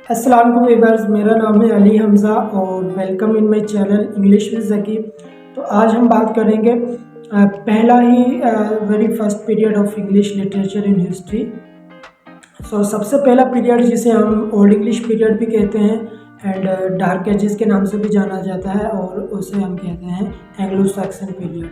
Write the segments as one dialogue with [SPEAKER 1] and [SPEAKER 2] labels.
[SPEAKER 1] अस्सलाम वालेकुम व्यूअर्स, मेरा नाम है अली हमज़ा और welcome in my channel English with Zaki. तो आज हम बात करेंगे पहला ही very first period of English literature in history. सबसे पहला पीरियड जिसे हम ओल्ड इंग्लिश पीरियड भी कहते हैं एंड डार्क एजेस के नाम से भी जाना जाता है और उसे हम कहते हैं एंग्लो सैक्सन पीरियड।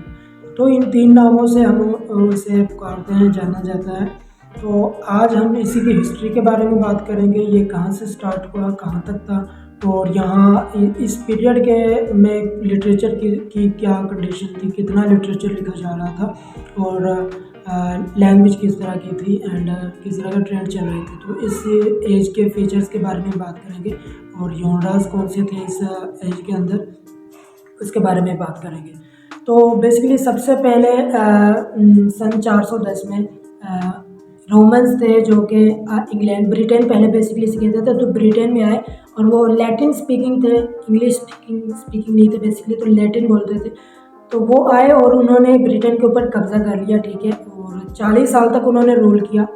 [SPEAKER 1] तो इन तीन नामों से हम उसे पुकारते हैं, जाना जाता है। तो आज हम इसी की हिस्ट्री के बारे में बात करेंगे, ये कहाँ से स्टार्ट हुआ, कहाँ तक था और यहाँ इस पीरियड के में लिटरेचर की क्या कंडीशन थी, कितना लिटरेचर लिखा जा रहा था और लैंग्वेज किस तरह की थी एंड किस तरह का ट्रेंड चल रहे थे। तो इस एज के फीचर्स के बारे में बात करेंगे और जॉनरास कौन से थे इस एज के अंदर, उसके बारे में बात करेंगे। तो बेसिकली सबसे पहले सन 410 में रोमन्स थे जो कि इंग्लैंड ब्रिटेन पहले बेसिकली इसे कहते थे, तो ब्रिटेन में आए और वो लैटिन स्पीकिंग थे, इंग्लिश स्पीकिंग नहीं थे बेसिकली, तो लैटिन बोलते थे। तो वो आए और उन्होंने ब्रिटेन के ऊपर कब्जा कर लिया, ठीक है, और 40 साल तक उन्होंने रूल किया।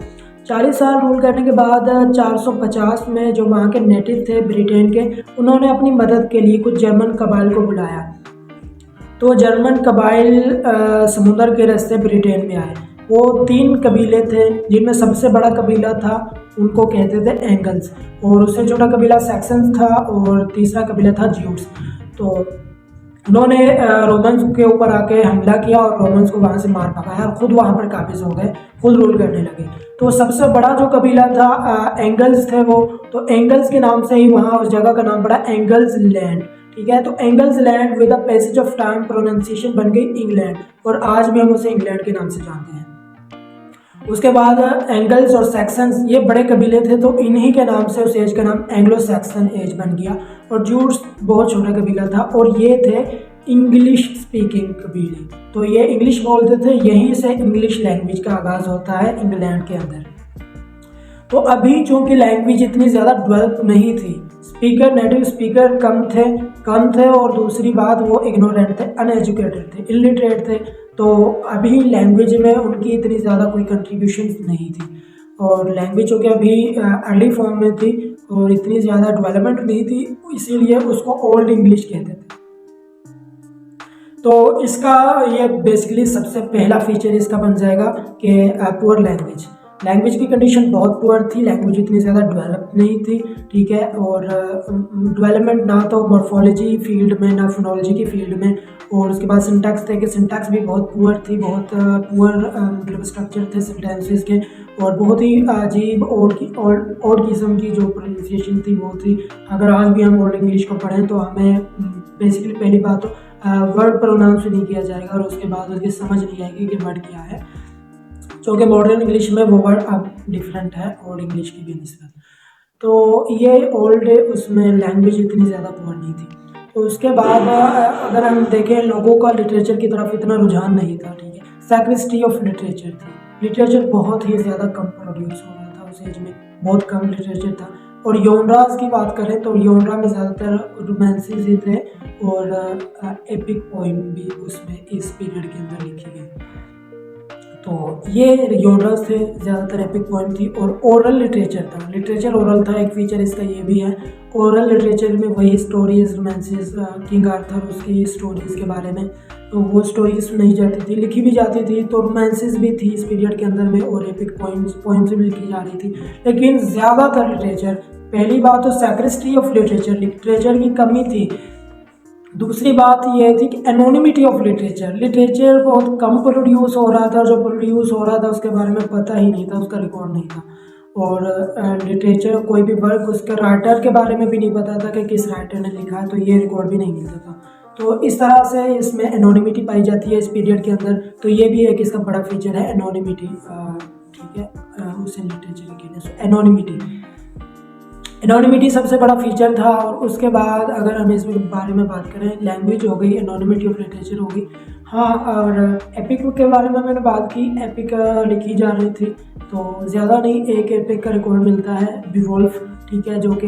[SPEAKER 1] 40 साल रूल करने के बाद 450 में जो वहाँ के नेटिव थे ब्रिटेन के, उन्होंने अपनी मदद के लिए कुछ जर्मन कबाइल को बुलाया। तो जर्मन कबाइल समुद्र के रास्ते ब्रिटेन में आए। वो 3 कबीले थे जिनमें सबसे बड़ा कबीला था, उनको कहते थे एंगल्स, और उससे छोटा कबीला सैक्सन्स था और तीसरा कबीला था ज्यूट्स। तो उन्होंने रोमन्स के ऊपर आके हमला किया और रोमन्स को वहाँ से मार भगाया और ख़ुद वहाँ पर काबिज हो गए, खुद रूल करने लगे। तो सबसे बड़ा जो कबीला था एंगल्स थे वो, तो एंगल्स के नाम से ही वहाँ उस जगह का नाम पड़ा एंगल्स लैंड, ठीक है। तो angles land with the passage of time pronunciation बन गई इंग्लैंड और आज भी हम उसे इंग्लैंड के नाम से जानते हैं। उसके बाद एंगल्स और सैक्सन्स ये बड़े कबीले थे, तो इन्हीं के नाम से उस एज का नाम एंग्लो सैक्सन एज बन गया। और जूट्स बहुत छोटा कबीला था और ये थे इंग्लिश स्पीकिंग कबीले, तो ये इंग्लिश बोलते थे। यहीं से इंग्लिश लैंग्वेज का आगाज़ होता है इंग्लैंड के अंदर। तो अभी चूँकि लैंग्वेज इतनी ज़्यादा डेवलप नहीं थी, नेटिव स्पीकर कम थे और दूसरी बात वो इग्नोरेंट थे, अनएजुकेटेड थे, इलिटरेट थे। तो अभी लैंग्वेज में उनकी इतनी ज़्यादा कोई कंट्रीब्यूशन नहीं थी और लैंग्वेज चूँकि अभी अर्ली फॉर्म में थी और इतनी ज़्यादा डेवलपमेंट नहीं थी, इसीलिए उसको ओल्ड इंग्लिश कहते थे। तो इसका ये बेसिकली सबसे पहला फीचर इसका बन जाएगा कि पुअर लैंग्वेज की कंडीशन बहुत पुअर थी, लैंग्वेज इतनी ज़्यादा डेवलप नहीं थी, ठीक है। और डेवलपमेंट ना तो मॉर्फोलॉजी फील्ड में ना फोनोलॉजी की फील्ड में, और उसके बाद सिंटैक्स थे कि सिंटैक्स भी बहुत पुअर थी, बहुत पुअर मतलब स्ट्रक्चर थे सेंटेंसेस के, और बहुत ही अजीब ओल्ड किस्म की जो प्रोनाउंसिएशन थी वो थी। अगर आज भी हम ओल्ड इंग्लिश को पढ़ें तो हमें बेसिकली पहली बात तो वर्ड प्रोनाउंस नहीं किया जाएगा और उसके बाद उसकी समझ नहीं आएगी कि वर्ड क्या है, क्योंकि मॉडर्न इंग्लिश में वो वर्ड अब डिफरेंट है ओल्ड इंग्लिश की भी निस्बत। तो ये ओल्ड उसमें लैंग्वेज इतनी ज़्यादा पुअर नहीं थी। तो उसके बाद अगर हम देखें, लोगों का लिटरेचर की तरफ इतना रुझान नहीं था, ठीक है। सैक्रिस्टी ऑफ लिटरेचर थी, लिटरेचर बहुत ही ज़्यादा कम प्रोड्यूस हो रहा था उस एज में, बहुत कम लिटरेचर था। और योनराज की बात करें तो योनरा में ज़्यादातर रोमांसेस ही थे और एपिक पोइम भी उसमें इस पीरियड के अंदर लिखी गई। तो ये योनराज थे, ज़्यादातर एपिक पोइम थी। और ओरल लिटरेचर था, लिटरेचर ओरल था, एक फीचर इसका ये भी है। ओरल लिटरेचर में वही स्टोरीज, रोमांसेस, किंग आर्थर उसकी स्टोरीज़ के बारे में, तो वो स्टोरीज सुनाई जाती थी, लिखी भी जाती थी। तो रोमांसेस भी थी इस पीरियड के अंदर में और एपिक पोइम्स भी लिखी जा रही थी। लेकिन ज़्यादातर लिटरेचर, पहली बात तो सैक्रिस्टी ऑफ लिटरेचर की कमी थी। दूसरी बात यह थी कि एनोनिमिटी ऑफ लिटरेचर बहुत कम प्रोड्यूस हो रहा था, जो प्रोड्यूस हो रहा था उसके बारे में पता ही नहीं था, उसका रिकॉर्ड नहीं था। और लिटरेचर कोई भी वर्क उसके राइटर के बारे में भी नहीं पता था कि किस राइटर ने लिखा है, तो ये रिकॉर्ड भी नहीं मिलता था। तो इस तरह से इसमें एनोनिमिटी पाई जाती है इस पीरियड के अंदर। तो ये भी एक इसका बड़ा फीचर है, एनोनिमिटी, ठीक है, उसे लिटरेचर के एनोनिमिटी सबसे बड़ा फीचर था। और उसके बाद अगर हम इस बारे में बात करें, लैंग्वेज हो गई, एनोनिमिटी ऑफ लिटरेचर हो गई, हाँ। और एपिक के बारे में मैंने बात की, एपिक लिखी जा रही थी, तो ज़्यादा नहीं, एक एपिक का रिकॉर्ड मिलता है बिवोल्फ, ठीक है, जो कि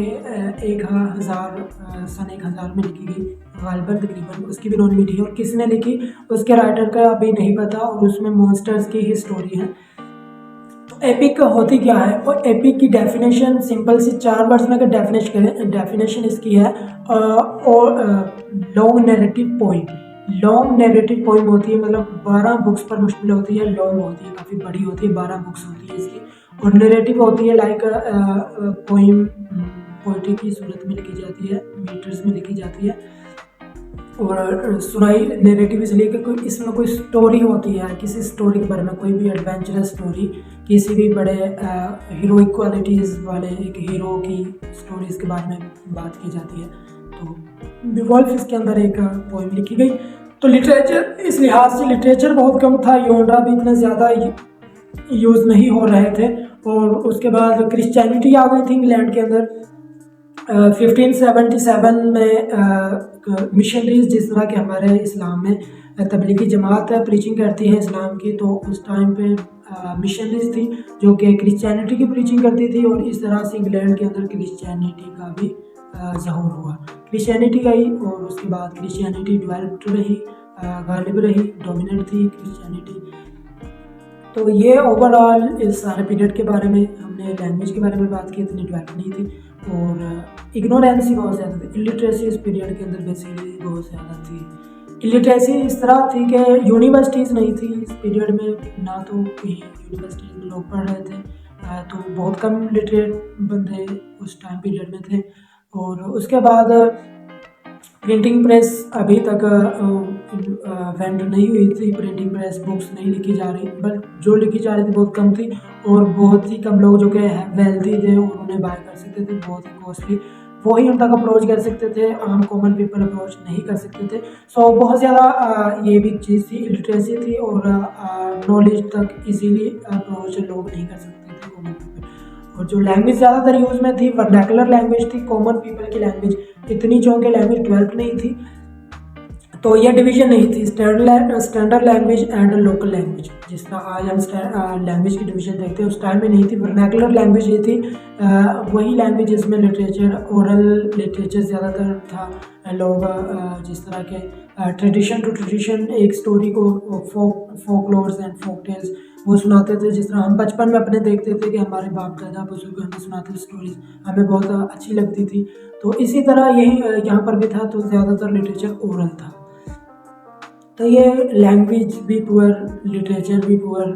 [SPEAKER 1] 1000 में लिखी गई गालिबन तकरीबन। उसकी भी एनोनिमिटी है और किसने लिखी उसके राइटर का अभी नहीं पता, और उसमें मॉन्स्टर्स की ही स्टोरी है। तो एपिक होती क्या है, और एपिक की डेफिनेशन सिंपल सी 4 वर्ड्स में अगर डेफिनेशन इसकी है, और long narrative poem. Long narrative poem होती है, मतलब 12 बुक्स पर मुश्तमिल होती है, लॉन्ग होती है, काफ़ी बड़ी होती है, 12 बुक्स होती है इसकी। और नैरेटिव होती है लाइक पोइम, पोइट्री की सूरत में लिखी जाती है, मीटर्स में लिखी जाती है। और सुनाई नैरेटिव इसलिए कि कोई इसमें कोई स्टोरी होती है, किसी स्टोरी के बारे में, कोई भी एडवेंचरस स्टोरी, किसी भी बड़े हीरोइक क्वालिटीज़ वाले एक हीरो की स्टोरीज़ के बारे में बात की जाती है। तो बेवुल्फ इसके अंदर एक पोइम लिखी गई। तो लिटरेचर, इस लिहाज से लिटरेचर बहुत कम था, योनरा भी इतना ज़्यादा यूज़ नहीं हो रहे थे। और उसके बाद क्रिश्चियनिटी आ गई थी इंग्लैंड के अंदर। 1577 में मिशनरीज, जिस तरह के हमारे इस्लाम में तबलीगी जमात प्रीचिंग करती है इस्लाम की, तो उस टाइम पे मिशनरीज थी जो कि क्रिश्चियनिटी की प्रीचिंग करती थी। और इस तरह से इंग्लैंड के अंदर क्रिश्चियनिटी का भी ज़हूर हुआ। क्रिश्चियनिटी आई और उसके बाद क्रिश्चियनिटी डेवलप्ड रही, गालिब रही, डोमिनेंट थी क्रिश्चियनिटी। तो ये ओवरऑल इस सारे पीरियड के बारे में हमने लैंग्वेज के बारे में बात की, इतनी डेवलप नहीं थी। और इग्नोरेंसी बहुत ज़्यादा थी, इलिटरेसी इस पीरियड के अंदर बेसिकली बहुत ज़्यादा थी। इलिटरेसी इस तरह थी कि यूनिवर्सिटीज़ नहीं थी इस पीरियड में, ना तो कहीं यूनिवर्सिटीज़ में लोग पढ़ रहे थे, तो बहुत कम लिटरेट बंदे उस टाइम पीरियड में थे। और उसके बाद प्रिंटिंग प्रेस अभी तक वेंट नहीं हुई थी, प्रिंटिंग प्रेस, बुक्स नहीं लिखी जा रही, बट जो लिखी जा रही थी बहुत कम थी। और बहुत ही कम लोग जो कि वेल्थी थे और उन्हें बाय कर सकते थे, बहुत ही कॉस्टली, वो ही उन तक अप्रोच कर सकते थे, आम कॉमन पीपल अप्रोच नहीं कर सकते थे। सो बहुत ज़्यादा ये भी चीज़ थी, लिटरेसी थी, और नॉलेज तक इजीली अप्रोच लोग नहीं कर सकते थे कॉमन पीपल। और जो लैंग्वेज ज़्यादातर यूज़ में थी, वर्नाकुलर लैंग्वेज थी, कॉमन पीपल की लैंग्वेज, इतनी चौंके लैंग्वेज डेवलप नहीं थी। तो ये डिवीजन नहीं थी, standard language and local language, जिस तरह आज हम लैंग्वेज की डिवीजन देखते हैं, उस टाइम में नहीं थी। वर्नाकुलर लैंग्वेज ये थी, वही लैंग्वेज जिसमें लिटरेचर, ओरल लिटरेचर ज़्यादातर था। लोग जिस तरह के ट्रेडिशन टू ट्रेडिशन एक स्टोरी को फोकलोर्स एंड फोक टेल्स वो सुनाते थे, जिस तरह हम बचपन में अपने देखते थे कि हमारे बाप दादा बुजुर्ग हमें सुनाते थे स्टोरीज, हमें बहुत अच्छी लगती थी। तो इसी तरह यही यहाँ पर भी था, तो ज़्यादातर लिटरेचर ओरल था। तो ये लैंग्वेज भी पुअर, लिटरेचर भी पुअर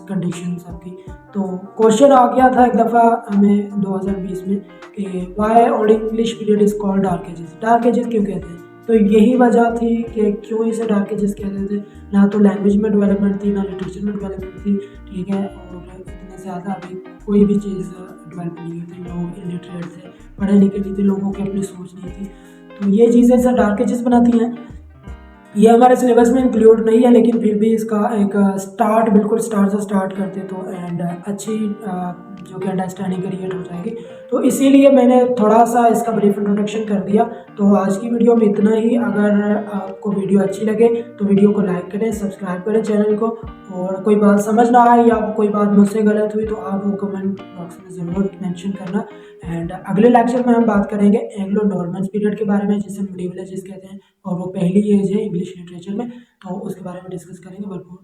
[SPEAKER 1] कंडीशन सबकी। तो क्वेश्चन आ गया था एक दफ़ा हमें 2020 में कि why old English period is called dark ages. Dark ages क्यों कहते हैं? तो यही वजह थी कि क्यों इसे डार्क एजेस कहते थे। ना तो लैंग्वेज में डेवलपमेंट थी, ना लिटरेचर में डेवलपमेंट थी, ठीक है, और इतने ज़्यादा अभी कोई भी चीज़ डेवलप नहीं हुई थी, लोग इलिटरेट थे, पढ़े लिखे नहीं थे, लोगों की अपनी सोच नहीं थी। तो ये चीज़ें इसे डार्क एजेस बनाती हैं। ये हमारे सिलेबस में इंक्लूड नहीं है, लेकिन फिर भी इसका एक स्टार्ट, बिल्कुल स्टार्ट से स्टार्ट करते तो एंड अच्छी जो कि अंडरस्टैंडिंग क्रिएट हो जाएगी। तो इसीलिए मैंने थोड़ा सा इसका ब्रीफ इंट्रोडक्शन कर दिया। तो आज की वीडियो में इतना ही। अगर आपको वीडियो अच्छी लगे तो वीडियो को लाइक करें, सब्सक्राइब करें चैनल को, और कोई बात समझ ना आए या कोई बात मुझसे गलत हुई तो आप वो कमेंट बॉक्स में ज़रूर मेंशन करना। एंड अगले लेक्चर में हम बात करेंगे एंग्लो नॉर्मन पीरियड के बारे में, जिसे मिडिवल एजेस कहते हैं, और वो पहली एज है इंग्लिश लिटरेचर में, तो उसके बारे में डिस्कस करेंगे भरपूर।